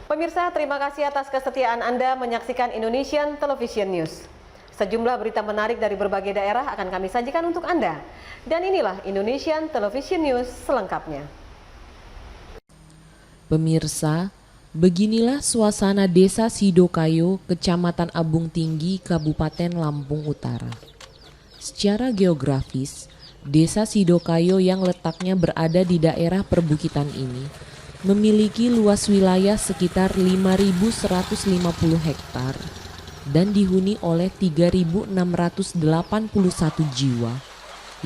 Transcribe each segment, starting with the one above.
Pemirsa, terima kasih atas kesetiaan Anda menyaksikan Indonesian Television News. Sejumlah berita menarik dari berbagai daerah akan kami sajikan untuk Anda. Dan inilah Indonesian Television News selengkapnya. Pemirsa, beginilah suasana Desa Sidokayo, Kecamatan Abung Tinggi, Kabupaten Lampung Utara. Secara geografis, Desa Sidokayo yang letaknya berada di daerah perbukitan ini memiliki luas wilayah sekitar 5.150 hektar dan dihuni oleh 3.681 jiwa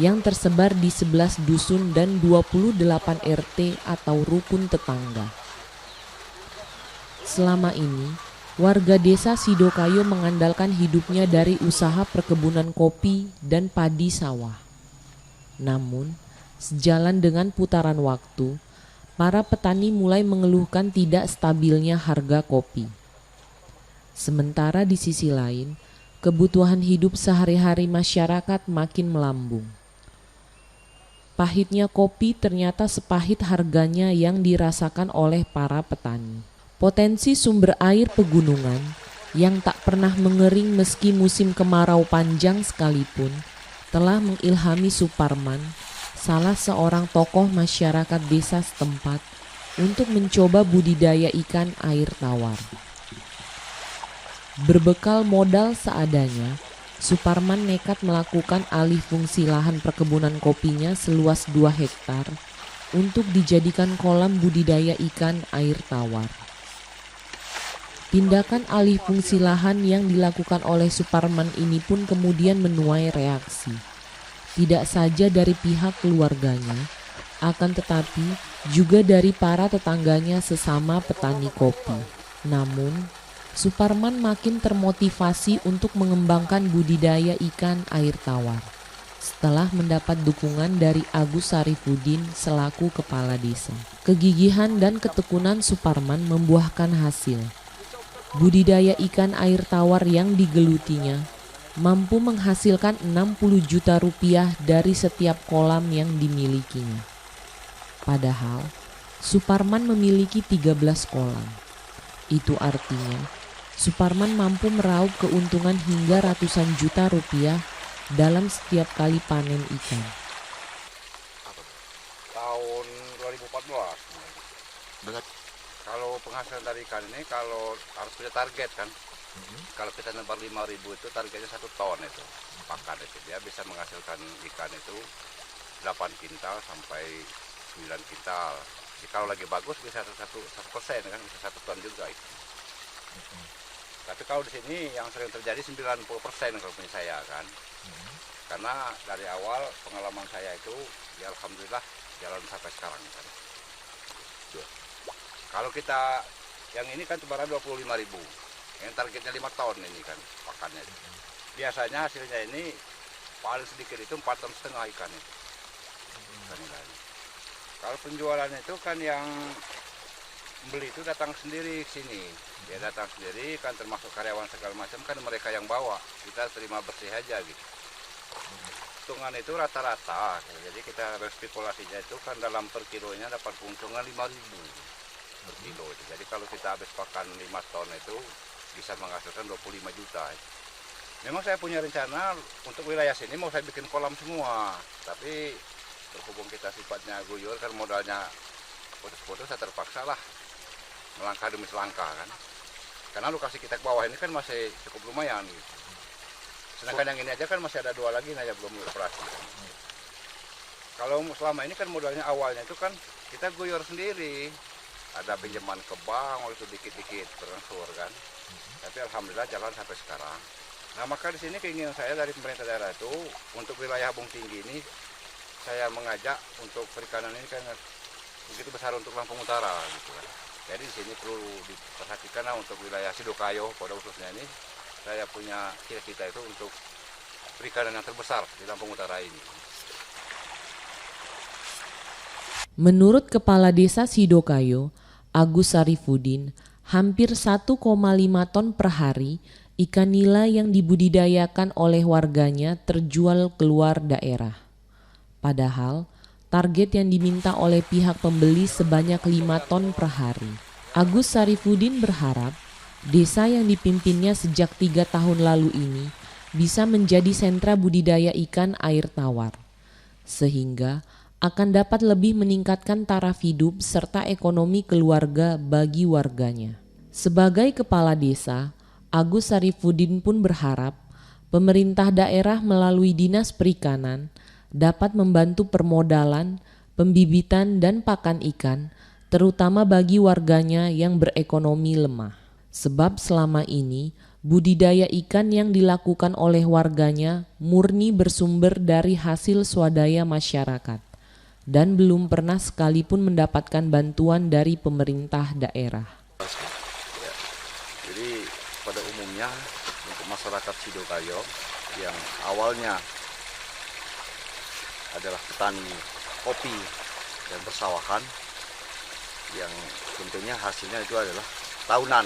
yang tersebar di 11 dusun dan 28 RT atau rukun tetangga. Selama ini, warga Desa Sidokayo mengandalkan hidupnya dari usaha perkebunan kopi dan padi sawah. Namun, sejalan dengan putaran waktu, para petani mulai mengeluhkan tidak stabilnya harga kopi. Sementara di sisi lain, kebutuhan hidup sehari-hari masyarakat makin melambung. Pahitnya kopi ternyata sepahit harganya yang dirasakan oleh para petani. Potensi sumber air pegunungan yang tak pernah mengering meski musim kemarau panjang sekalipun telah mengilhami Suparman, salah seorang tokoh masyarakat desa setempat, untuk mencoba budidaya ikan air tawar. Berbekal modal seadanya, Suparman nekat melakukan alih fungsi lahan perkebunan kopinya seluas 2 hektar untuk dijadikan kolam budidaya ikan air tawar. Tindakan alih fungsi lahan yang dilakukan oleh Suparman ini pun kemudian menuai reaksi. Tidak saja dari pihak keluarganya, akan tetapi juga dari para tetangganya sesama petani kopi. Namun, Suparman makin termotivasi untuk mengembangkan budidaya ikan air tawar setelah mendapat dukungan dari Agus Sarifudin selaku kepala desa. Kegigihan dan ketekunan Suparman membuahkan hasil. Budidaya ikan air tawar yang digelutinya mampu menghasilkan 60 juta rupiah dari setiap kolam yang dimilikinya. Padahal, Suparman memiliki 13 kolam. Itu artinya, Suparman mampu meraup keuntungan hingga ratusan juta rupiah dalam setiap kali panen ikan. Tahun 2014. Dengan kalau penghasilan dari ikan ini kalau harus punya target kan. Kalau kita nebar 5.000 itu targetnya 1 ton itu pakan itu, dia bisa menghasilkan ikan itu 8 kintal sampai 9 kintal. Jadi kalau lagi bagus bisa 1% kan, bisa 1 ton juga itu. Tapi kalau di sini yang sering terjadi 90% kalau punya saya kan. Karena dari awal pengalaman saya itu ya alhamdulillah jalan sampai sekarang kan. Kalau kita yang ini kan barang 25.000. Yang targetnya 5 ton ini kan pakannya. Biasanya hasilnya ini paling sedikit itu 4,5 ton ikan itu. Kalau penjualannya itu kan yang beli itu datang sendiri ke sini. Dia datang sendiri kan termasuk karyawan segala macam kan mereka yang bawa. Kita terima bersih aja gitu. Hitungan itu rata-rata. Jadi kita spekulasinya itu kan dalam per kilonya dapat keuntungan 5.000 per kilo. Jadi kalau kita habis pakan 5 ton itu bisa menghasilkan 25 juta. Memang saya punya rencana untuk wilayah sini mau saya bikin kolam semua. Tapi berhubung kita sifatnya guyur kan modalnya putus-putus, saya terpaksa lah melangkah demi selangkah kan. Karena lokasi kita ke bawah ini kan masih cukup lumayan gitu. Sedangkan yang ini aja kan masih ada 2 lagi aja belum operasi. Kalau selama ini kan modalnya awalnya itu kan kita guyur sendiri. Ada pinjaman ke bank, itu dikit-dikit transfer kan. Tapi alhamdulillah jalan sampai sekarang. Nah maka di sini keinginan saya dari pemerintah daerah itu untuk wilayah Abung Tinggi ini saya mengajak untuk perikanan ini kan begitu besar untuk Lampung Utara gitu kan. Jadi di sini perlu diperhatikan untuk wilayah Sidokayo pada khususnya ini saya punya cita-cita itu untuk perikanan yang terbesar di Lampung Utara ini. Menurut Kepala Desa Sidokayo, Agus Sarifudin, hampir 1,5 ton per hari ikan nila yang dibudidayakan oleh warganya terjual keluar daerah. Padahal target yang diminta oleh pihak pembeli sebanyak 5 ton per hari. Agus Sarifudin berharap desa yang dipimpinnya sejak 3 tahun lalu ini bisa menjadi sentra budidaya ikan air tawar, sehingga akan dapat lebih meningkatkan taraf hidup serta ekonomi keluarga bagi warganya. Sebagai kepala desa, Agus Sarifudin pun berharap pemerintah daerah melalui Dinas Perikanan dapat membantu permodalan, pembibitan dan pakan ikan, terutama bagi warganya yang berekonomi lemah. Sebab selama ini budidaya ikan yang dilakukan oleh warganya murni bersumber dari hasil swadaya masyarakat dan belum pernah sekalipun mendapatkan bantuan dari pemerintah daerah. Ya, jadi pada umumnya untuk masyarakat Sidokayo yang awalnya adalah petani kopi dan persawahan, yang tentunya hasilnya itu adalah tahunan.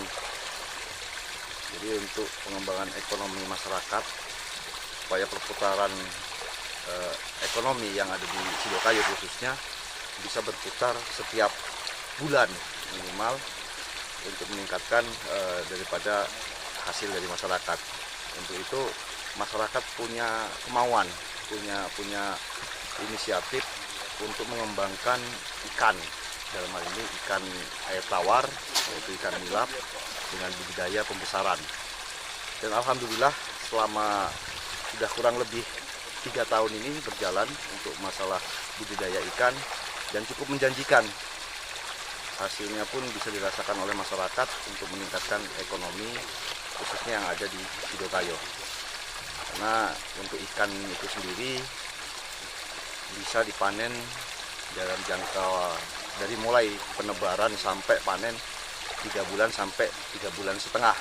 Jadi untuk pengembangan ekonomi masyarakat, supaya perputaran ekonomi yang ada di Sidokayo khususnya bisa berputar setiap bulan minimal untuk meningkatkan daripada hasil dari masyarakat. Untuk itu masyarakat punya kemauan, punya inisiatif untuk mengembangkan ikan, dalam hal ini ikan air tawar, yaitu ikan nilap dengan budidaya pembesaran. Dan alhamdulillah selama sudah kurang lebih 3 tahun ini berjalan untuk masalah budidaya ikan dan cukup menjanjikan. Hasilnya pun bisa dirasakan oleh masyarakat untuk meningkatkan ekonomi khususnya yang ada di Sidokayo. Karena untuk ikan itu sendiri bisa dipanen dalam jangka dari mulai penebaran sampai panen 3 bulan sampai 3 bulan setengah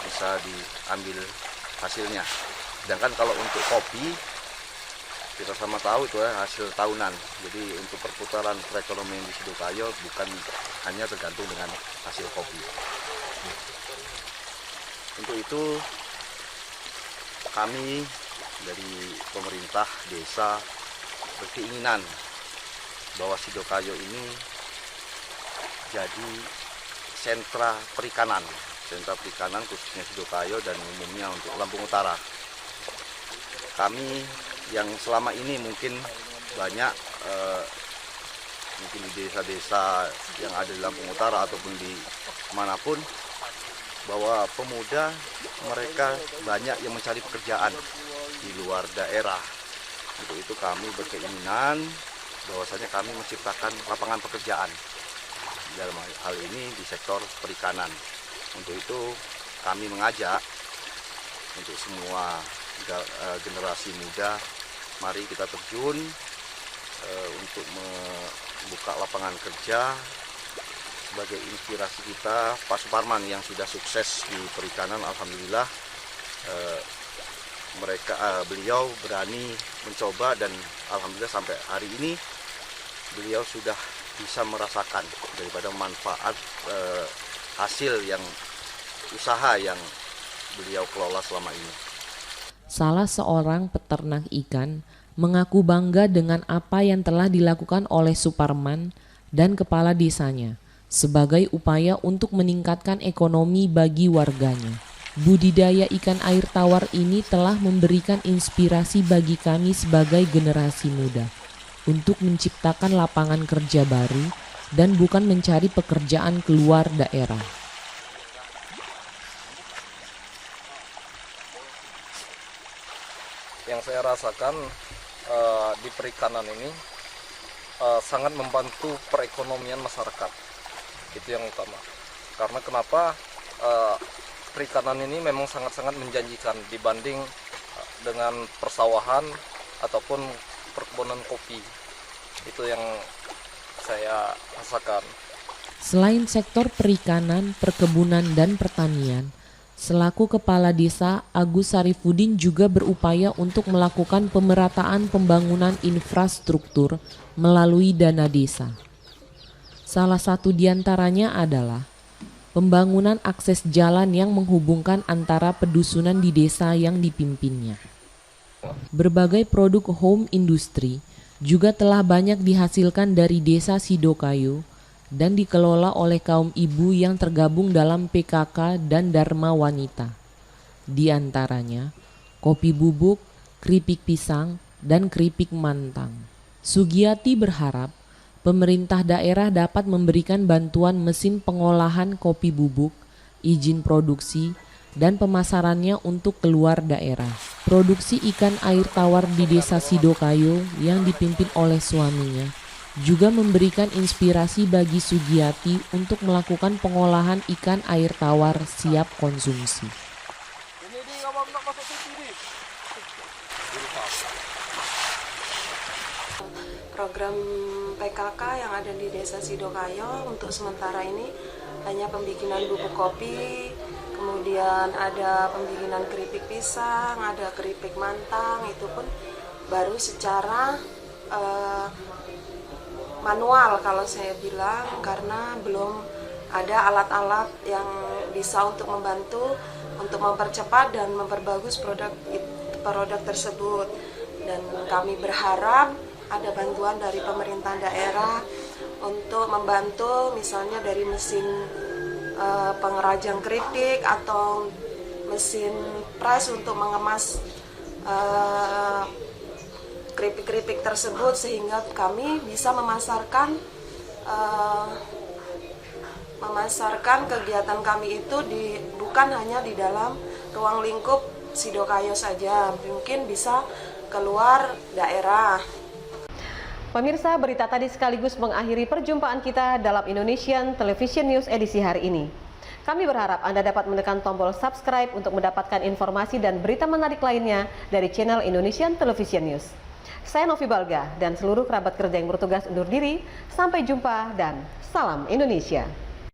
bisa diambil hasilnya. Sedangkan kalau untuk kopi kita sama tahu itu hasil tahunan. Jadi untuk perputaran perekonomian di Sidokayo bukan hanya tergantung dengan hasil kopi. Untuk itu kami dari pemerintah desa berkeinginan bahwa Sidokayo ini jadi sentra perikanan khususnya Sidokayo dan umumnya untuk Lampung Utara. Kami yang selama ini mungkin banyak mungkin di desa-desa yang ada di Lampung Utara ataupun di manapun, bahwa pemuda mereka banyak yang mencari pekerjaan di luar daerah. Untuk itu kami berkeinginan bahwasanya kami menciptakan lapangan pekerjaan dalam hal ini di sektor perikanan. Untuk itu kami mengajak untuk semua generasi muda, mari kita terjun untuk membuka lapangan kerja. Sebagai inspirasi kita Pak Suparman yang sudah sukses di perikanan, alhamdulillah beliau berani mencoba dan alhamdulillah sampai hari ini beliau sudah bisa merasakan daripada manfaat hasil yang usaha yang beliau kelola selama ini. Salah seorang peternak ikan mengaku bangga dengan apa yang telah dilakukan oleh Suparman dan kepala desanya sebagai upaya untuk meningkatkan ekonomi bagi warganya. Budidaya ikan air tawar ini telah memberikan inspirasi bagi kami sebagai generasi muda untuk menciptakan lapangan kerja baru dan bukan mencari pekerjaan keluar daerah. Yang saya rasakan di perikanan ini sangat membantu perekonomian masyarakat. Itu yang utama. Karena kenapa perikanan ini memang sangat-sangat menjanjikan dibanding dengan persawahan ataupun perkebunan kopi. Itu yang saya rasakan. Selain sektor perikanan, perkebunan, dan pertanian, selaku kepala desa, Agus Sarifudin juga berupaya untuk melakukan pemerataan pembangunan infrastruktur melalui dana desa. Salah satu diantaranya adalah pembangunan akses jalan yang menghubungkan antara pedusunan di desa yang dipimpinnya. Berbagai produk home industry juga telah banyak dihasilkan dari desa Sidokayo dan dikelola oleh kaum ibu yang tergabung dalam PKK dan Dharma Wanita. Di antaranya, kopi bubuk, keripik pisang, dan keripik mantang. Sugiyati berharap pemerintah daerah dapat memberikan bantuan mesin pengolahan kopi bubuk, izin produksi, dan pemasarannya untuk keluar daerah. Produksi ikan air tawar di Desa Sidokayo yang dipimpin oleh suaminya juga memberikan inspirasi bagi Sugiyati untuk melakukan pengolahan ikan air tawar siap konsumsi. Program PKK yang ada di Desa Sidokayo untuk sementara ini hanya pembikinan bubuk kopi, kemudian ada pembikinan keripik pisang, ada keripik mantang, itu pun baru secara manual kalau saya bilang, karena belum ada alat-alat yang bisa untuk membantu untuk mempercepat dan memperbagus produk tersebut. Dan kami berharap ada bantuan dari pemerintah daerah untuk membantu, misalnya dari mesin pengerajang keripik atau mesin press untuk mengemas keripik-keripik tersebut, sehingga kami bisa memasarkan kegiatan kami itu bukan hanya di dalam ruang lingkup Sidokayo saja, mungkin bisa keluar daerah. Pemirsa, berita tadi sekaligus mengakhiri perjumpaan kita dalam Indonesian Television News edisi hari ini. Kami berharap Anda dapat menekan tombol subscribe untuk mendapatkan informasi dan berita menarik lainnya dari channel Indonesian Television News. Saya Novi Balga dan seluruh kerabat kerja yang bertugas undur diri. Sampai jumpa dan salam Indonesia.